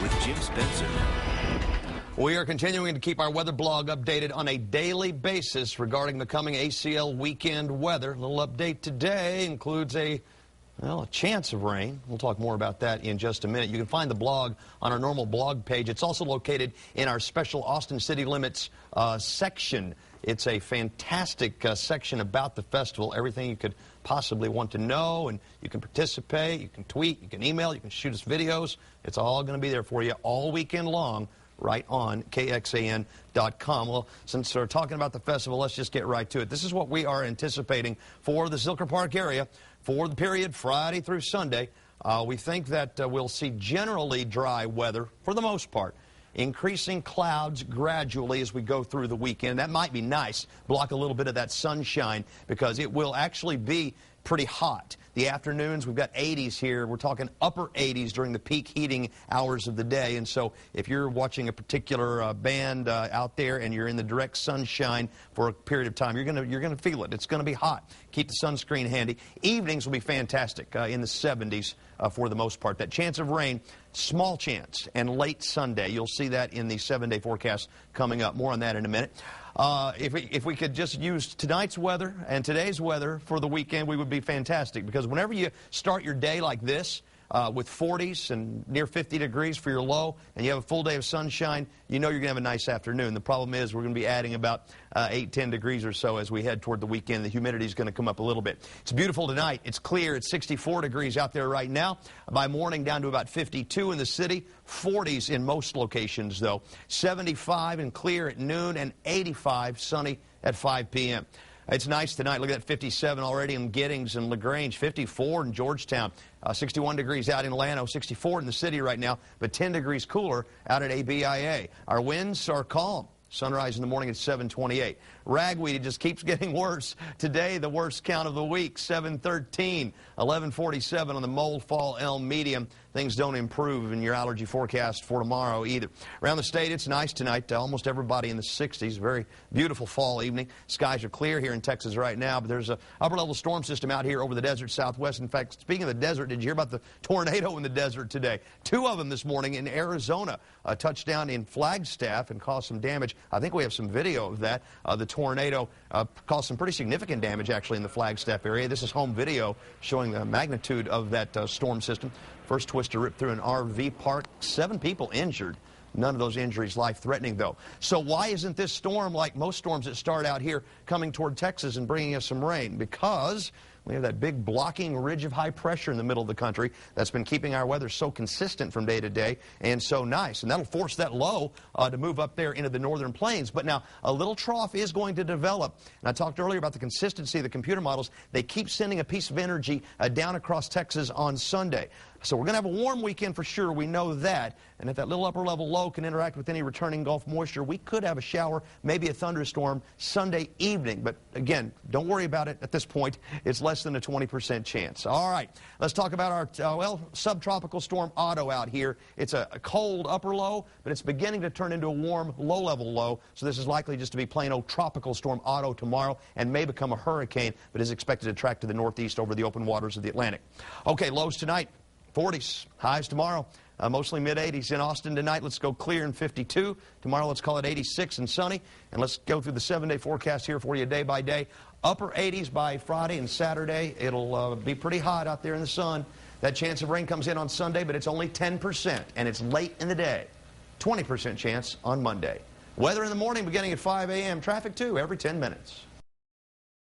with Jim Spencer. We are continuing to keep our weather blog updated on a daily basis regarding the coming ACL weekend weather. A little update today includes a chance of rain. We'll talk more about that in just a minute. You can find the blog on our normal blog page. It's also located in our special Austin City Limits section. It's a fantastic section about the festival, everything you could possibly want to know, and you can participate, you can tweet, you can email, you can shoot us videos. It's all going to be there for you all weekend long right on KXAN.com. Well, since we're talking about the festival, let's just get right to it. This is what we are anticipating for the Zilker Park area for the period Friday through Sunday. We think that we'll see generally dry weather for the most part. Increasing clouds gradually as we go through the weekend. That might be nice. Block a little bit of that sunshine because it will actually be pretty hot. The afternoons, we've got 80s here. We're talking upper 80s during the peak heating hours of the day. And so if you're watching a particular band out there and you're in the direct sunshine for a period of time, you're gonna feel it. It's going to be hot. Keep the sunscreen handy. Evenings will be fantastic in the 70s for the most part. That chance of rain, small chance, and late Sunday. You'll see that in the 7-day forecast coming up. More on that in a minute. If we could just use tonight's weather and today's weather for the weekend, we would be fantastic. Because whenever you start your day like this, with 40s and near 50 degrees for your low, and you have a full day of sunshine, you know you're going to have a nice afternoon. The problem is we're going to be adding about 8-10 degrees or so as we head toward the weekend. The humidity is going to come up a little bit. It's beautiful tonight. It's clear. It's 64 degrees out there right now. By morning, down to about 52 in the city. 40s in most locations, though. 75 and clear at noon, and 85 sunny at 5 p.m. It's nice tonight. Look at that 57 already in Giddings and LaGrange, 54 in Georgetown, 61 degrees out in Llano, 64 in the city right now, but 10 degrees cooler out at ABIA. Our winds are calm. Sunrise in the morning at 7:28. Ragweed, it just keeps getting worse. Today, the worst count of the week, 7:13, 11:47 on the Mold Fall Elm medium. Things don't improve in your allergy forecast for tomorrow either. Around the state, it's nice tonight. Almost everybody in the 60s. Very beautiful fall evening. Skies are clear here in Texas right now, but there's an upper-level storm system out here over the desert southwest. In fact, speaking of the desert, did you hear about the tornado in the desert today? 2 of them this morning in Arizona. A touchdown in Flagstaff and caused some damage. I think we have some video of that. The tornado caused some pretty significant damage, actually, in the Flagstaff area. This is home video showing the magnitude of that storm system. First twister ripped through an RV park. 7 people injured. None of those injuries life-threatening, though. So why isn't this storm, like most storms that start out here, coming toward Texas and bringing us some rain? Because we have that big blocking ridge of high pressure in the middle of the country that's been keeping our weather so consistent from day to day and so nice. And that'll force that low to move up there into the northern plains. But now a little trough is going to develop. And I talked earlier about the consistency of the computer models. They keep sending a piece of energy down across Texas on Sunday. So we're going to have a warm weekend for sure. We know that. And if that little upper level low can interact with any returning Gulf moisture, we could have a shower, maybe a thunderstorm Sunday evening. But again, don't worry about it at this point. It's less than a 20% chance. All right, let's talk about our, subtropical storm Otto out here. It's a cold upper low, but it's beginning to turn into a warm low-level low. So this is likely just to be plain old tropical storm Otto tomorrow and may become a hurricane, but is expected to track to the northeast over the open waters of the Atlantic. Okay, lows tonight. 40s, highs tomorrow, mostly mid-80s in Austin tonight. Let's go clear in 52. Tomorrow, let's call it 86 and sunny. And let's go through the 7-day forecast here for you day by day. Upper 80s by Friday and Saturday. It'll be pretty hot out there in the sun. That chance of rain comes in on Sunday, but it's only 10%, and it's late in the day. 20% chance on Monday. Weather in the morning beginning at 5 a.m. Traffic, too, every 10 minutes.